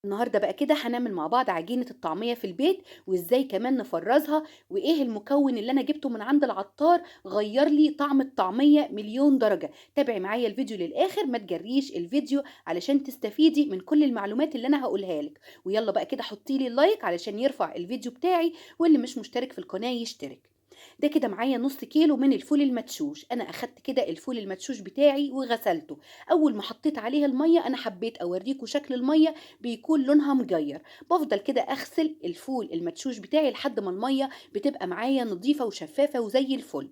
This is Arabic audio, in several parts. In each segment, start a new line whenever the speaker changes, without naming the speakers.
النهارده بقى كده هنعمل مع بعض عجينة الطعمية في البيت، وازاي كمان نفرزها، وايه المكون اللي انا جبته من عند العطار غير لي طعم الطعمية مليون درجة. تابعي معايا الفيديو للآخر، ما تجريش الفيديو علشان تستفيدي من كل المعلومات اللي انا هقولها لك. ويلا بقى كده حطي لي اللايك علشان يرفع الفيديو بتاعي، واللي مش مشترك في القناة يشترك. ده كده معايا نص كيلو من الفول المدشوش. انا اخدت كده الفول المدشوش بتاعي وغسلته. اول ما حطيت عليه المية انا حبيت اوريكم شكل المية بيكون لونها مجير. بفضل كده اغسل الفول المدشوش بتاعي لحد ما الميه بتبقى معايا نظيفه وشفافه وزي الفل.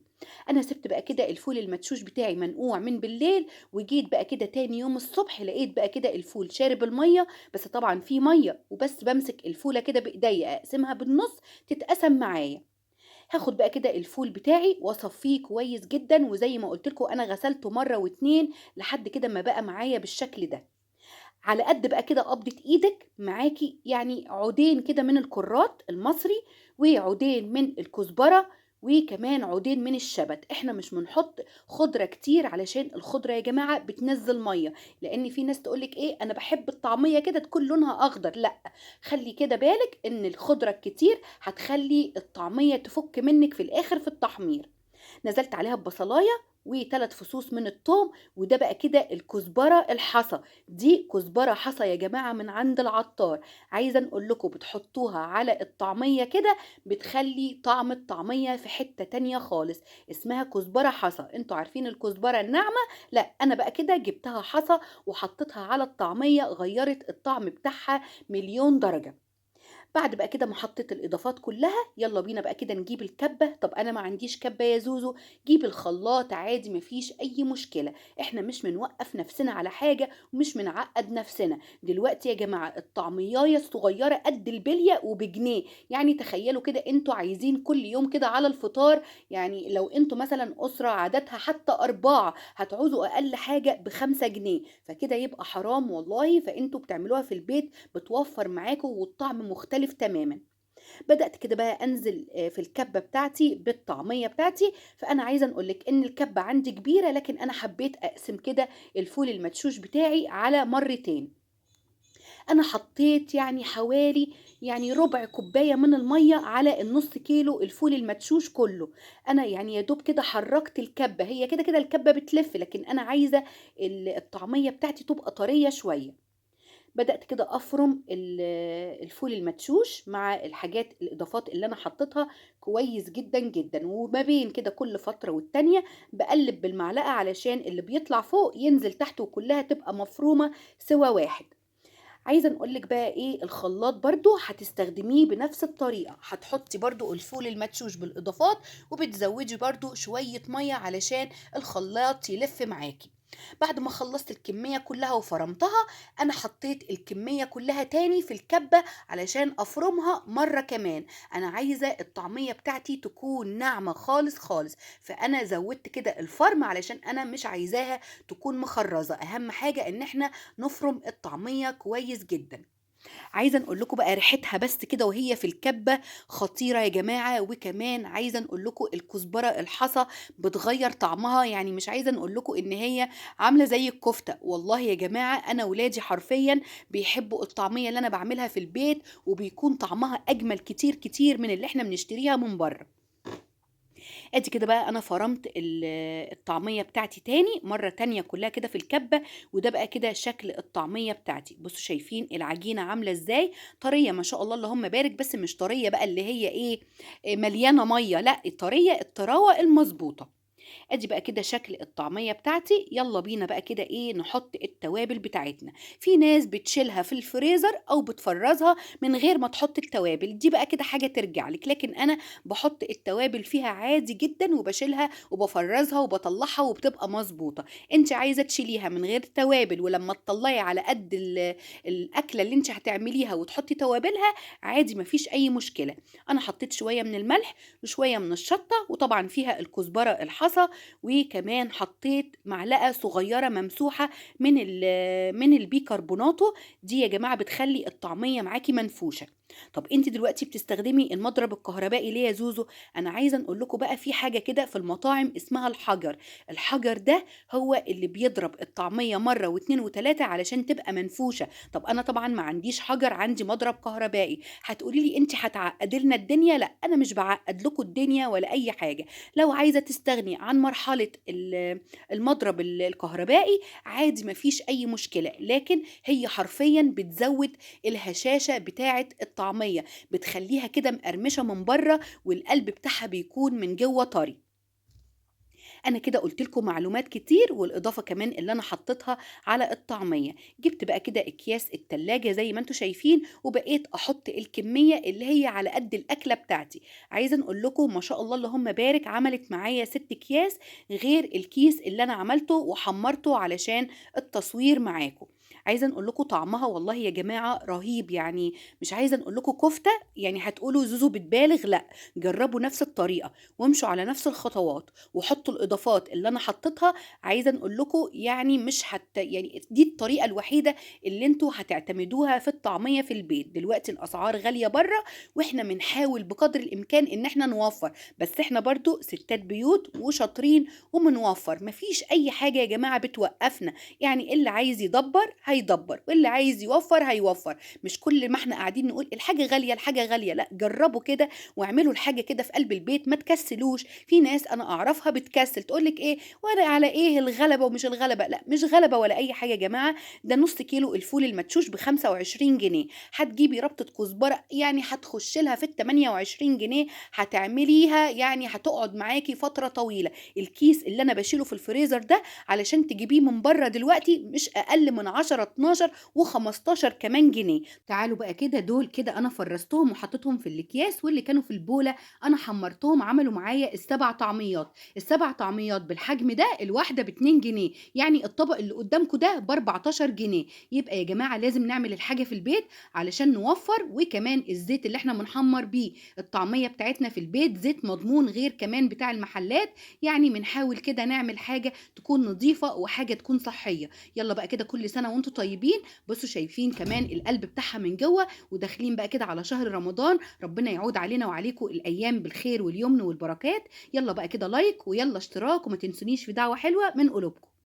انا سبت بقى كده الفول المدشوش بتاعي منقوع من بالليل، وجيت بقى كده تاني يوم الصبح لقيت بقى كده الفول شارب الميه. بس طبعا في ميه، وبس بمسك الفوله كده بايديا اقسمها بالنص تتقسم معايا. هاخد بقى كده الفول بتاعي واصفيه كويس جدا، وزي ما قلت لكم انا غسلته مره واتنين لحد كده ما بقى معايا بالشكل ده. على قد بقى كده قبضة إيدِك معاكِ، يعني عودين كده من الكُرّات المصري، وعودين من الكزبرة، وكمان عودين من الشبت. إحنا مش بنحط خضرة كتير علشان الخضرة يا جماعة بتنزّل مَيّة، لإن في ناس تقول لِك إيه أنا باحب الطعمية كده تكون لونها أخضر. لأ، خلّي كده بالِك إن الخضرة الكتير هتخلّي الطعمية تفُك منِّك في الآخر في التحمير. نزلت عليها ببصلاية و3 فصوص من التوم، وده بقى كده الكزبرة الحصى. دي كزبرة حصى يا جماعة من عند العطار. عايزة نقول لكم بتحطوها على الطعمية كده بتخلي طعم الطعمية في حتة تانية خالص. اسمها كزبرة حصى. انتوا عارفين الكزبرة الناعمة؟ لا، انا بقى كده جبتها حصى وحطيتها على الطعمية، غيرت الطعم بتاعها مليون درجة. بعد بقى كده ما حطيت الإضافات كلها، يلا بينا بقى كده نجيب الكبة. طب أنا ما عنديش كبة يا زوزو، جيب الخلاط عادي مفيش أي مشكلة. إحنا مش بنوقف نفسنا على حاجة ومش بنعقد نفسنا. دلوقتي يا جماعة الطعمياية الصغيرة قد البلية وبجنيه. يعني تخيلوا كده انتوا عايزين كل يوم كده على الفطار، يعني لو انتوا مثلا أسرة عددها حتى أربعة هتعوزوا أقل حاجة ب5 جنيه، فكده يبقى حرام والله. فانتوا بتعملوها في البيت بتوفر معاكم والطعم مختلف تماما. بدأت كده بقى أنزل في الكبة بتاعتي بالطعمية بتاعتي. فأنا عايزة أقولك إن الكبة عندي كبيرة، لكن أنا حبيت أقسم كده الفول المدشوش بتاعي على مرتين. أنا حطيت يعني حوالي يعني ربع كوباية من المية على النص كيلو الفول المدشوش كله. أنا يعني يا دوب كده حركت الكبة، هي كده كده الكبة بتلف، لكن أنا عايزة الطعمية بتاعتي تبقى طرية شوية. بدأت كده أفرم الفول المدشوش مع الإضافات اللي أنا حطيتها كويس جدًا، جدًا. وما بين كده كل فترة والتانية باقلِّب بالمعلقة علشان اللي بيطلع فوق ينزل تحت وكلها تبقى مفرومة سِوَى واحد. عايزة نقول لِك بقى إيه، الخلاط برضه هتستخدميه بنفس الطريقة. هتحطي برضه الفول المدشوش بالإضافات، وبتزوّدي برضه شوية مَيّة علشان الخلاط يلِف معاكِ. بعد ما خلّصت الكمية كلّها وفرمتها، أنا حطيت الكمية كلّها تاني في الكبة علشان أفرمها مرّة كمان. أنا عايزة الطعمية بتاعتي تكون ناعمة خالص، خالص. فأنا زوّدت كده الفرم علشان أنا مش عايزاها تكون مخرّزة. أهم حاجة إن إحنا نفرم الطعمية كويس جدًا. عايزة نقول لكم بقى ريحتها بس كده وهي في الكبة خطيرة يا جماعة. وكمان عايزة نقول لكم الكزبرة الحصى بتغيّر طعمها، يعني مش عايزة نقول لكم إن هي عاملة زي الكفتة. والله يا جماعة أنا ولادي حرفيًا بيحبوا الطعمية اللي أنا باعملها في البيت، وبيكون طعمها أجمل كتير، كتير من اللي إحنا بنشتريها من برّه. ادي كده بقى انا فرمت الطعمية بتاعتي تاني مرة تانية كلها كده في الكبة. وده بقى كده شكل الطعمية بتاعتي. بصوا شايفين العجينة عاملة ازاي؟ طرية ما شاء الله اللهم بارك، بس مش طرية بقى اللي هي ايه، مليانة مية. لا، الطرية الطراوة المظبوطة. ادي بقى كده شكل الطعمية بتاعتي. يلا بينا بقى كده ايه نحط التوابل بتاعتنا. في ناس بتشيلها في الفريزر او بتفرزها من غير ما تحط التوابل، دي بقى كده حاجة ترجع لك. لكن انا بحط التوابل فيها عادي جدا وبشيلها وبفرزها وبطلعها وبتبقى مظبوطة. انت عايزة تشيليها من غير توابل، ولما تطلعي على قد الاكلة اللي انت هتعمليها وتحطي توابلها عادي مفيش اي مشكلة. انا حطيت شوية من الملح وشوية من الشطة، وطبعا فيها الكزبرة الحصى، وكمان حطيت معلقة صغيرة ممسوحة من البيكربوناتو. دي يا جماعة بتخلي الطعمية معاكي منفوشة. طب انت دلوقتي بتستخدمي المضرب الكهربائي ليه يا زوزو؟ انا عايزه نقول لكم بقى في حاجه كده في المطاعم اسمها الحجر. الحجر ده هو اللي بيضرب الطعميه مره واتنين وتلاته علشان تبقى منفوشه. طب انا طبعا ما عنديش حجر، عندي مضرب كهربائي. هتقولي لي انت هتعقدي لنا الدنيا؟ لا، انا مش بعقد لكم الدنيا ولا اي حاجه. لو عايزه تستغني عن مرحله المضرب الكهربائي عادي، مفيش اي مشكله، لكن هي حرفيا بتزود الهشاشة بتاعة الطعمية، بتخلّيها كده مقرمشة من برّه والقلب بتاعها بيكون من جوّه طري. أنا كده قُلت لكم معلومات كتير والإضافة كمان اللي أنا حطيتها على الطعمية. جِبت بقى كده أكياس التلاجة زي ما أنتم شايفين، وبقيت أحط الكمية اللي هي على قد الأكلة بتاعتي. عايزة نقول لكم ما شاء الله اللهم بارك، عملت معايا 6 أكياس غير الكيس اللي أنا عملته وحمّرته علشان التصوير معاكم. عايزة نقول لكم طعمها والله يا جماعة رهيب، يعني مش عايزة نقول لكم كفتة يعني هتقولوا زوزو بتبالغ، لأ، جرّبوا نفس الطريقة وامشوا على نفس الخطوات وحطوا الإضافات اللي أنا حطيتها. عايزة نقول لكم يعني مش يعني دي الطريقة الوحيدة اللي أنتم هتعتمدوها في الطعمية في البيت. دلوقتي الأسعار غالية برّه، وإحنا بنحاول بقدر الإمكان إن إحنا نوفّر، بس إحنا برضه ستات بيوت وشاطرين وبنوفّر، ما فيش أي حاجة يا جماعة بتوقّفنا. يعني اللي عايز يدبّر هيدبّر، واللي عايز يوفّر هيوفّر. مش كل ما إحنا قاعدين نقول الحاجة غالية، الحاجة غالية، لأ، جرّبوا كده واعملوا الحاجة كده في قلب البيت، ما تكسّلوش. في ناس أنا أعرفها بتكسّل تقول لِك إيه، وأنا على إيه الغلبة ومش الغلبة، لأ مش غلبة ولا أي حاجة يا جماعة. ده نُص كيلو الفول المدشوش ب25 جنيه، هتجيبي ربطة كزبرة يعني هتخش لها في ال28 جنيه، هتعمليها يعني هتقعد معاكِ فترة طويلة. الكيس اللي أنا باشيله في الفريزر ده علشان تجيبيه من برّه دلوقتي مش أقل من 10، 12 و15 كمان جنيه. تعالوا بقى كده دول كده أنا فرّزتهم وحطيتهم في الأكياس، واللي كانوا في البولة أنا حمّرتهم عملوا معايا ال7 طعميات. ال7 طعميات بالحجم ده الواحدة ب2 جنيه، يعني الطبق اللي قدّامكم ده ب14 جنيه. يبقى يا جماعة لازم نعمل الحاجة في البيت علشان نوفّر، وكمان الزيت اللي إحنا بنحمّر بيه الطعمية بتاعتنا في البيت زيت مضمون غير كمان بتاع المحلات. يعني بنحاول كده نعمل حاجة تكون نضيفة وحاجة تكون صحية. يالّا بقى كده كل سنة وأنتم طيبين. بُصّوا شايفين كمان القلب بتاعها من جوّه، وداخلين بقى كده على شهر رمضان، ربنا يعود علينا وعليكم الأيام بالخير واليمن والبركات. يالّا بقى كده لايك ويالّا اشتراك، وما تنسونيش في دعوة حلوة من قلوبكم.